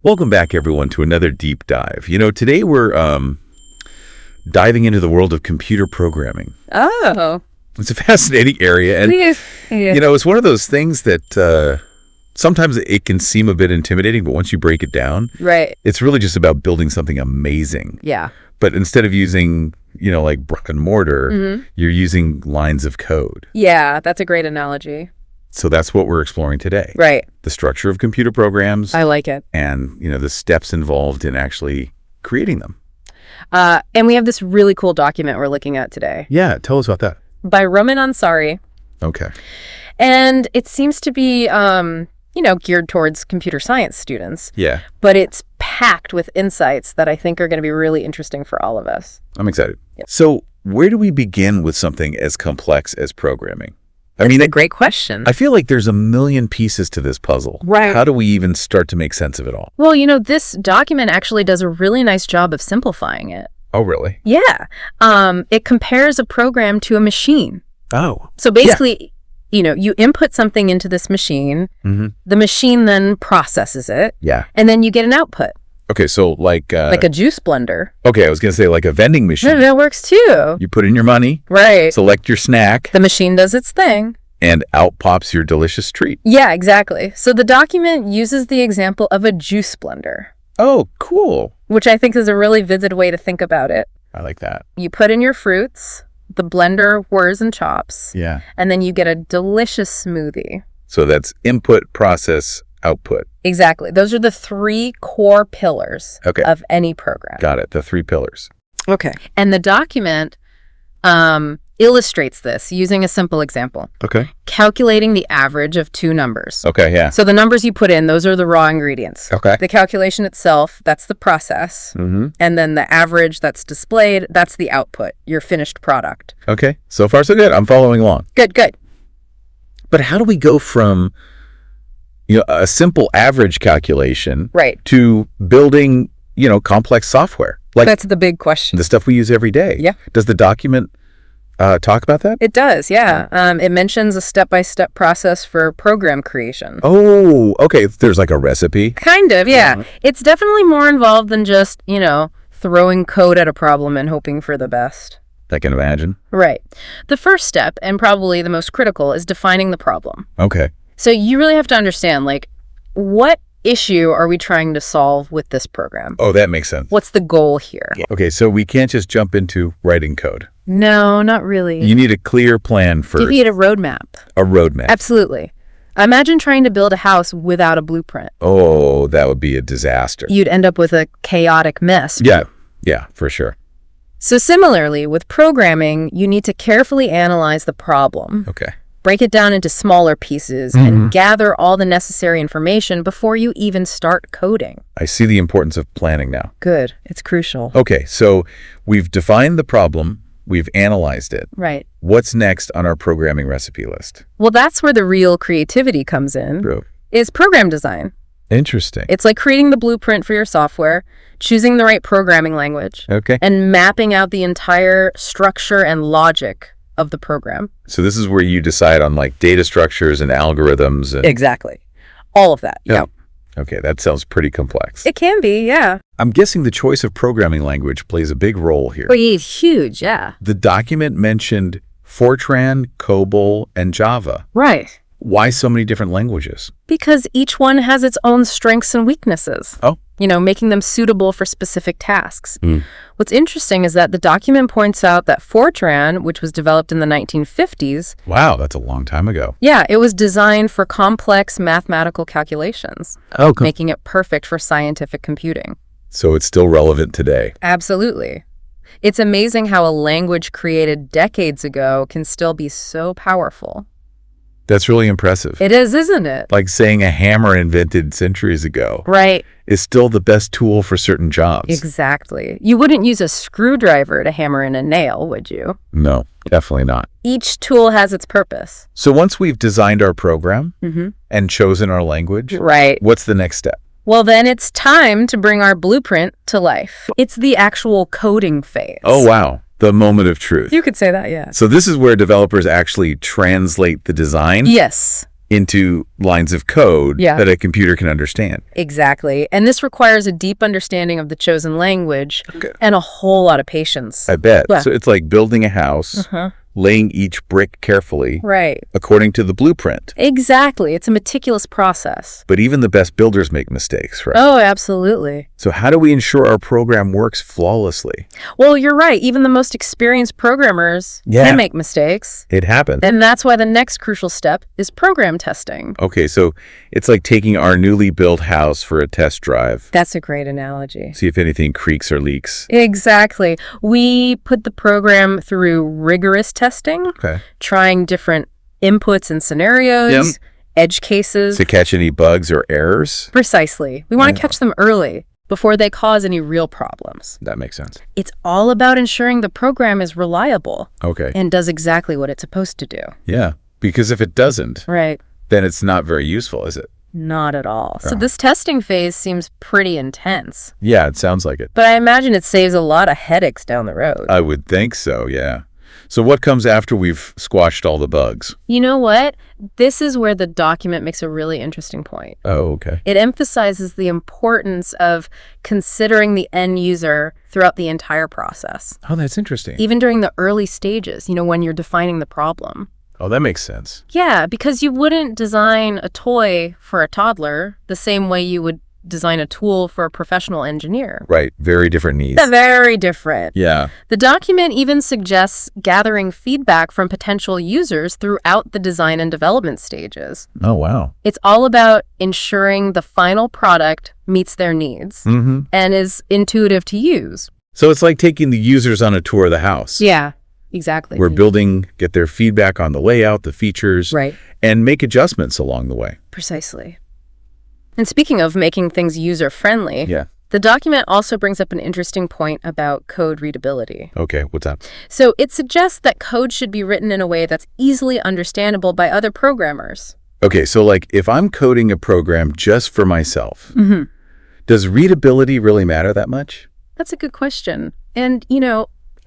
Welcome back, everyone, to another deep dive. Today we're diving into the world of computer programming. Oh. It's a fascinating area, and it's one of those things that sometimes it can seem a bit intimidating, but once you break it down, right, it's really just about building something amazing. Yeah. But instead of using, like brick and mortar, you're using lines of code. Yeah, that's a great analogy. So that's what we're exploring today. Right. The structure of computer programs. I like it. And, the steps involved in actually creating them. And we have this really cool document we're looking at today. Yeah, tell us about that. By Rumman Ansari. Okay. And it seems to be, geared towards computer science students. Yeah. But it's packed with insights that I think are going to be really interesting for all of us. I'm excited. Yep. So where do we begin with something as complex as programming? That's a great question. I feel like there's a million pieces to this puzzle. Right. How do we even start to make sense of it all? Well, this document actually does a really nice job of simplifying it. Oh, really? Yeah. It compares a program to a machine. Oh. So basically, you input something into this machine. Mm-hmm. The machine then processes it. Yeah. And then you get an output. Okay, so like a juice blender. Okay, I was going to say like a vending machine. No, that works too. You put in your money. Right. Select your snack. The machine does its thing. And out pops your delicious treat. Yeah, exactly. So the document uses the example of a juice blender. Oh, cool. Which I think is a really vivid way to think about it. I like that. You put in your fruits, the blender whirs and chops. Yeah. And then you get a delicious smoothie. So that's input, process, output. Exactly. Those are the three core pillars of any program. Got it. The three pillars. Okay. And the document illustrates this using a simple example. Okay. Calculating the average of two numbers. Okay, yeah. So the numbers you put in, those are the raw ingredients. Okay. The calculation itself, that's the process. Mm-hmm. And then the average that's displayed, that's the output, your finished product. Okay. So far, so good. I'm following along. Good. But how do we go from a simple average calculation to building, complex software? Like that's the big question. The stuff we use every day. Yeah. Does the document talk about that? It does, yeah. It mentions a step-by-step process for program creation. Oh, okay. There's like a recipe? Kind of, yeah. It's definitely more involved than just, throwing code at a problem and hoping for the best. I can imagine. Right. The first step, and probably the most critical, is defining the problem. Okay. So you really have to understand, what issue are we trying to solve with this program? Oh, that makes sense. What's the goal here? Yeah. Okay, so we can't just jump into writing code. No, not really. You need a clear plan first. You need a roadmap. A roadmap. Absolutely. Imagine trying to build a house without a blueprint. Oh, that would be a disaster. You'd end up with a chaotic mess. Yeah, for sure. So similarly, with programming, you need to carefully analyze the problem. Okay. Break it down into smaller pieces and gather all the necessary information before you even start coding. I see the importance of planning now. Good. It's crucial. Okay, so we've defined the problem. We've analyzed it. Right. What's next on our programming recipe list? Well, that's where the real creativity comes in. True. Is program design. Interesting. It's like creating the blueprint for your software, choosing the right programming language, and mapping out the entire structure and logic of the program. So this is where you decide on data structures and algorithms. Exactly. All of that. Yeah. Okay, that sounds pretty complex. It can be, yeah. I'm guessing the choice of programming language plays a big role here. Oh, yeah, huge, yeah. The document mentioned Fortran, COBOL, and Java. Right. Why so many different languages? Because each one has its own strengths and weaknesses. Oh. Making them suitable for specific tasks. What's interesting is that the document points out that Fortran, which was developed in the 1950s... Wow, that's a long time ago. Yeah, it was designed for complex mathematical calculations, making it perfect for scientific computing. So it's still relevant today. Absolutely. It's amazing how a language created decades ago can still be so powerful. That's really impressive. It is, isn't it? Like saying a hammer invented centuries ago. Right. Is still the best tool for certain jobs. Exactly. You wouldn't use a screwdriver to hammer in a nail, would you? No, definitely not. Each tool has its purpose. So once we've designed our program and chosen our language, what's the next step? Well, then it's time to bring our blueprint to life. It's the actual coding phase. Oh, wow. The moment of truth. You could say that, yeah. So this is where developers actually translate the design? Yes. into lines of code that a computer can understand. Exactly. And this requires a deep understanding of the chosen language and a whole lot of patience. I bet. So it's like building a house, laying each brick carefully according to the blueprint. Exactly. It's a meticulous process. But even the best builders make mistakes, right? Oh, absolutely. So how do we ensure our program works flawlessly? Well, you're right. Even the most experienced programmers can make mistakes. It happens. And that's why the next crucial step is program testing. Okay, so it's like taking our newly built house for a test drive. That's a great analogy. See if anything creaks or leaks. Exactly. We put the program through rigorous testing, trying different inputs and scenarios, edge cases. To catch any bugs or errors? Precisely. We want to catch them early, before they cause any real problems. That makes sense. It's all about ensuring the program is reliable and does exactly what it's supposed to do. Yeah, because if it doesn't, then it's not very useful, is it? Not at all. So this testing phase seems pretty intense. Yeah, it sounds like it. But I imagine it saves a lot of headaches down the road. I would think so, yeah. So what comes after we've squashed all the bugs? You know what? This is where the document makes a really interesting point. Oh, okay. It emphasizes the importance of considering the end user throughout the entire process. Oh, that's interesting. Even during the early stages, when you're defining the problem. Oh, that makes sense. Yeah, because you wouldn't design a toy for a toddler the same way you would design a tool for a professional engineer. Right. Very different needs. Very different. Yeah. The document even suggests gathering feedback from potential users throughout the design and development stages. Oh, wow. It's all about ensuring the final product meets their needs and is intuitive to use. So it's like taking the users on a tour of the house. Yeah, exactly. We're building, get their feedback on the layout, the features, and make adjustments along the way. Precisely. And speaking of making things user-friendly, the document also brings up an interesting point about code readability. Okay, what's that? So it suggests that code should be written in a way that's easily understandable by other programmers. Okay, so like if I'm coding a program just for myself, does readability really matter that much? That's a good question. And,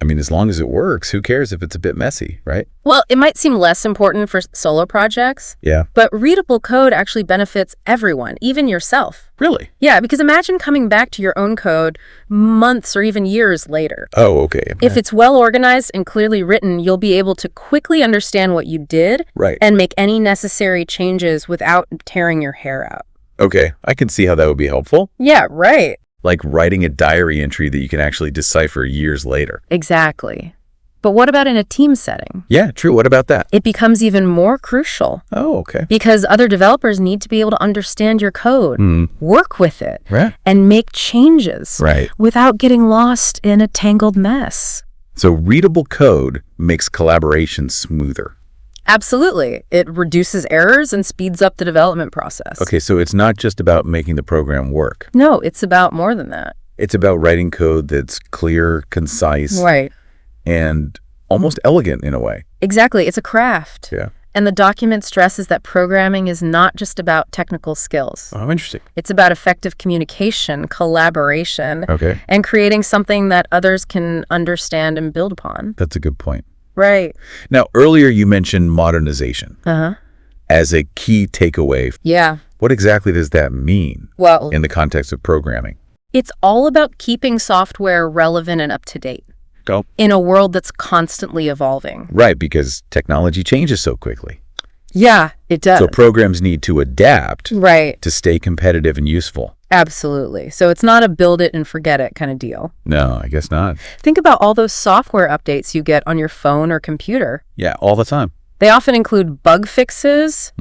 I mean, as long as it works, who cares if it's a bit messy, right? Well, it might seem less important for solo projects. Yeah. But readable code actually benefits everyone, even yourself. Really? Yeah, because imagine coming back to your own code months or even years later. Oh, okay. If it's well organized and clearly written, you'll be able to quickly understand what you did and make any necessary changes without tearing your hair out. Okay, I can see how that would be helpful. Yeah, right. Like writing a diary entry that you can actually decipher years later. Exactly. But what about in a team setting? Yeah, true. What about that? It becomes even more crucial. Oh, okay. Because other developers need to be able to understand your code, work with it, and make changes without getting lost in a tangled mess. So readable code makes collaboration smoother. Absolutely. It reduces errors and speeds up the development process. Okay, so it's not just about making the program work. No, it's about more than that. It's about writing code that's clear, concise, and almost elegant in a way. Exactly. It's a craft. Yeah. And the document stresses that programming is not just about technical skills. Oh, interesting. It's about effective communication, collaboration, and creating something that others can understand and build upon. That's a good point. Right. Now, earlier you mentioned modernization as a key takeaway. Yeah. What exactly does that mean in the context of programming? It's all about keeping software relevant and up to date in a world that's constantly evolving. Right, because technology changes so quickly. Yeah, it does. So programs need to adapt to stay competitive and useful. Absolutely. So it's not a build it and forget it kind of deal. No, I guess not. Think about all those software updates you get on your phone or computer. Yeah, all the time. They often include bug fixes,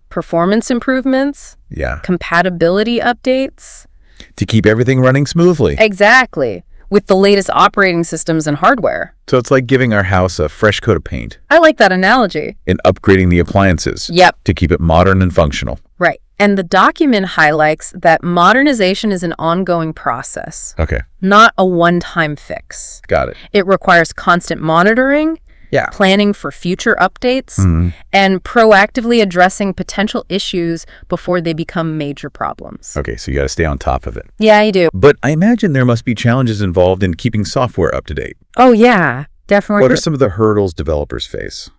performance improvements, compatibility updates. To keep everything running smoothly. Exactly. With the latest operating systems and hardware. So it's like giving our house a fresh coat of paint. I like that analogy. And upgrading the appliances. Yep. To keep it modern and functional. Right. And the document highlights that modernization is an ongoing process. Okay. Not a one-time fix. Got it. It requires constant monitoring, planning for future updates, and proactively addressing potential issues before they become major problems. Okay, so you got to stay on top of it. Yeah, you do. But I imagine there must be challenges involved in keeping software up to date. Oh, yeah, definitely. What are some of the hurdles developers face?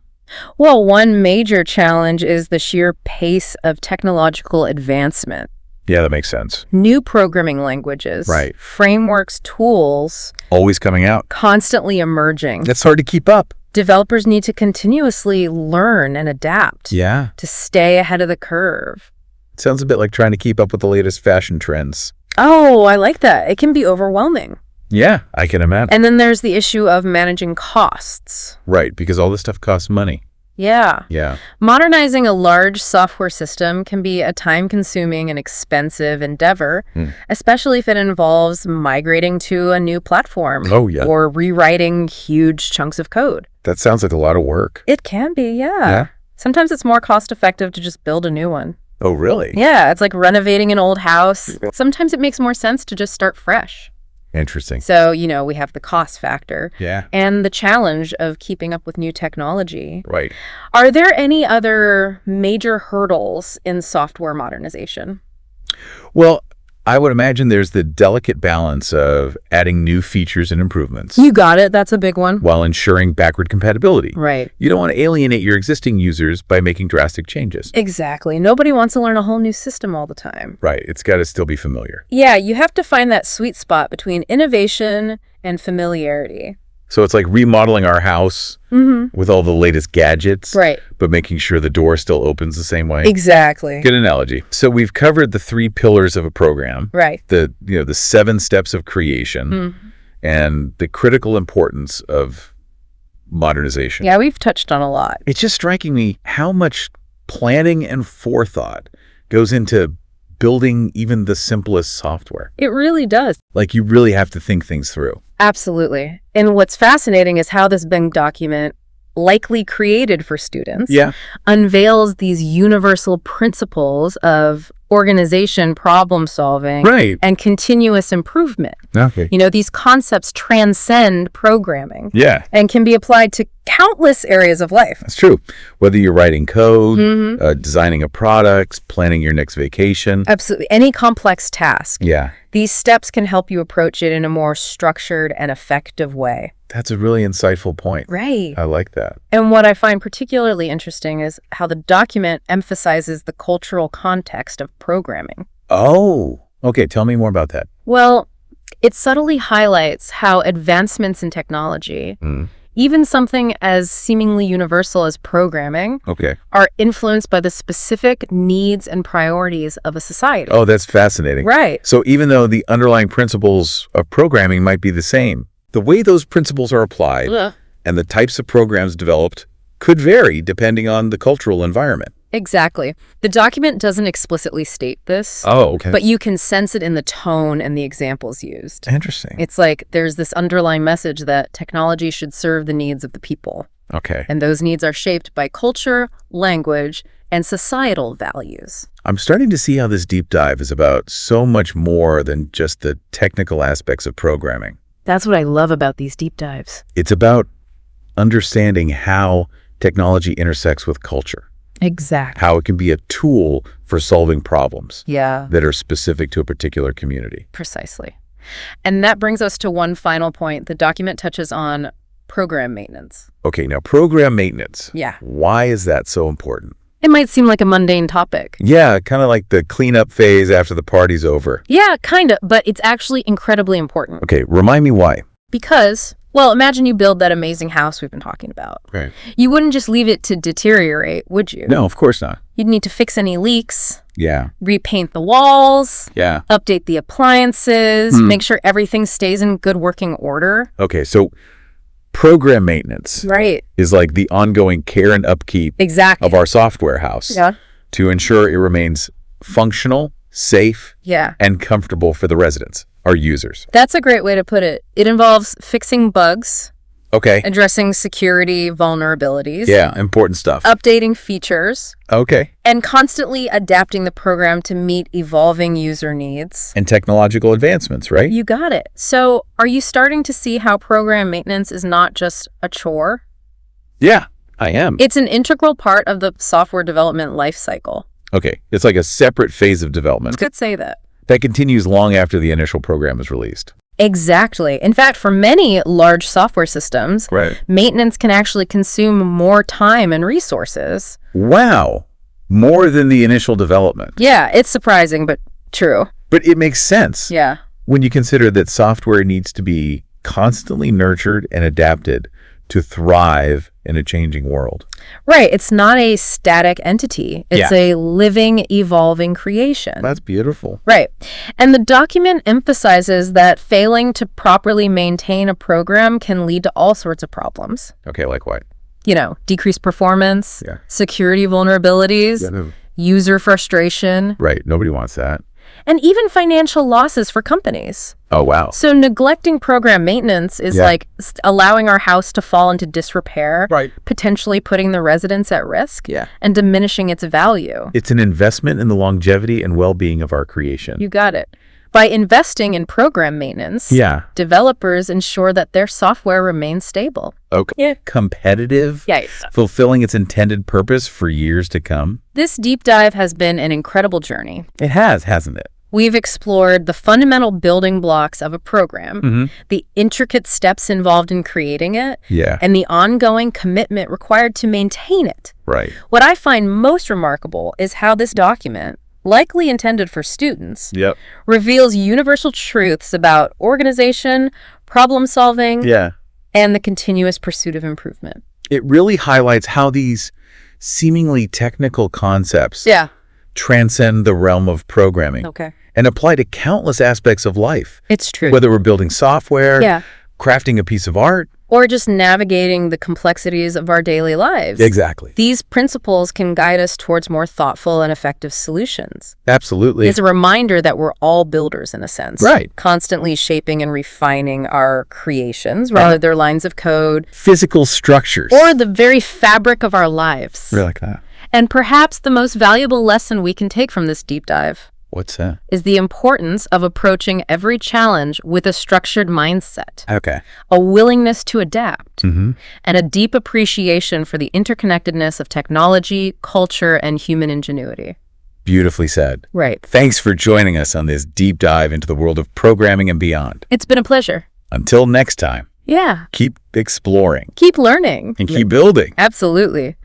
Well, one major challenge is the sheer pace of technological advancement. Yeah, that makes sense. New programming languages, Right. frameworks, tools, Always coming out. constantly emerging. That's hard to keep up. Developers need to continuously learn and adapt Yeah. to stay ahead of the curve. Sounds a bit like trying to keep up with the latest fashion trends. Oh, I like that. It can be overwhelming. Yeah, I can imagine. And then there's the issue of managing costs. Right, because all this stuff costs money. Yeah. Yeah. Modernizing a large software system can be a time-consuming and expensive endeavor, especially if it involves migrating to a new platform or rewriting huge chunks of code. That sounds like a lot of work. It can be, yeah. Sometimes it's more cost-effective to just build a new one. Oh, really? Yeah, it's like renovating an old house. Sometimes it makes more sense to just start fresh. Interesting. So, we have the cost factor. Yeah. And the challenge of keeping up with new technology. Right. Are there any other major hurdles in software modernization? Well, I would imagine there's the delicate balance of adding new features and improvements. You got it. That's a big one. While ensuring backward compatibility. Right. You don't want to alienate your existing users by making drastic changes. Exactly. Nobody wants to learn a whole new system all the time. Right. It's got to still be familiar. Yeah, you have to find that sweet spot between innovation and familiarity. So it's like remodeling our house with all the latest gadgets, right? But making sure the door still opens the same way. Exactly. Good analogy. So we've covered the 3 pillars of a program, right? The 7 steps of creation, and the critical importance of modernization. Yeah, we've touched on a lot. It's just striking me how much planning and forethought goes into building even the simplest software. It really does. Like, you really have to think things through. Absolutely. And what's fascinating is how this big document, likely created for students, unveils these universal principles of organization, problem solving, and continuous improvement. Okay. These concepts transcend programming. Yeah. And can be applied to countless areas of life. That's true. Whether you're writing code, designing a product, planning your next vacation. Absolutely. Any complex task. Yeah. These steps can help you approach it in a more structured and effective way. That's a really insightful point. Right. I like that. And what I find particularly interesting is how the document emphasizes the cultural context of programming. Oh, okay. Tell me more about that. Well, it subtly highlights how advancements in technology, even something as seemingly universal as programming, are influenced by the specific needs and priorities of a society. Oh, that's fascinating. Right. So even though the underlying principles of programming might be the same, the way those principles are applied and the types of programs developed could vary depending on the cultural environment. Exactly. The document doesn't explicitly state this. Oh, okay. But you can sense it in the tone and the examples used. Interesting. It's like there's this underlying message that technology should serve the needs of the people. Okay. And those needs are shaped by culture, language, and societal values. I'm starting to see how this deep dive is about so much more than just the technical aspects of programming. That's what I love about these deep dives. It's about understanding how technology intersects with culture. Exactly. How it can be a tool for solving problems that are specific to a particular community. Precisely. And that brings us to one final point. The document touches on program maintenance. Okay, now program maintenance. Yeah. Why is that so important? It might seem like a mundane topic. Yeah, kind of like the cleanup phase after the party's over. Yeah, kind of, but it's actually incredibly important. Okay, remind me why. Because, well, imagine you build that amazing house we've been talking about. Right. You wouldn't just leave it to deteriorate, would you? No, of course not. You'd need to fix any leaks. Yeah. Repaint the walls. Yeah. Update the appliances. Make sure everything stays in good working order. Okay, so program maintenance is like the ongoing care and upkeep of our software house to ensure it remains functional, safe, and comfortable for the residents, our users. That's a great way to put it. It involves fixing bugs, addressing security vulnerabilities, important stuff, updating features, and constantly adapting the program to meet evolving user needs. And technological advancements, right? You got it. So are you starting to see how program maintenance is not just a chore? Yeah, I am. It's an integral part of the software development lifecycle. Okay, it's like a separate phase of development. Could say that. That continues long after the initial program is released. Exactly. In fact, for many large software systems, maintenance can actually consume more time and resources. Wow. More than the initial development. Yeah, it's surprising, but true. But it makes sense. Yeah. When you consider that software needs to be constantly nurtured and adapted to thrive in a changing world. Right. It's not a static entity. It's a living, evolving creation. That's beautiful. Right. And the document emphasizes that failing to properly maintain a program can lead to all sorts of problems. Okay, like what? Decreased performance, security vulnerabilities, user frustration. Right. Nobody wants that. And even financial losses for companies. Oh, wow. So neglecting program maintenance is like allowing our house to fall into disrepair, potentially putting the residents at risk, and diminishing its value. It's an investment in the longevity and well-being of our creation. You got it. By investing in program maintenance, developers ensure that their software remains stable. Okay. Yeah. Competitive, fulfilling its intended purpose for years to come. This deep dive has been an incredible journey. It has, hasn't it? We've explored the fundamental building blocks of a program, the intricate steps involved in creating it, and the ongoing commitment required to maintain it. Right. What I find most remarkable is how this document, likely intended for students, reveals universal truths about organization, problem solving, and the continuous pursuit of improvement. It really highlights how these seemingly technical concepts transcend the realm of programming and apply to countless aspects of life. It's true. Whether we're building software, crafting a piece of art, or just navigating the complexities of our daily lives. Exactly. These principles can guide us towards more thoughtful and effective solutions. Absolutely. It's a reminder that we're all builders in a sense. Right. Constantly shaping and refining our creations, whether they're lines of code, physical structures, or the very fabric of our lives. Really like that. And perhaps the most valuable lesson we can take from this deep dive What's that? Is the importance of approaching every challenge with a structured mindset. Okay. A willingness to adapt. And a deep appreciation for the interconnectedness of technology, culture, and human ingenuity. Beautifully said. Right. Thanks for joining us on this deep dive into the world of programming and beyond. It's been a pleasure. Until next time. Yeah. Keep exploring. Keep learning. And keep building. Absolutely.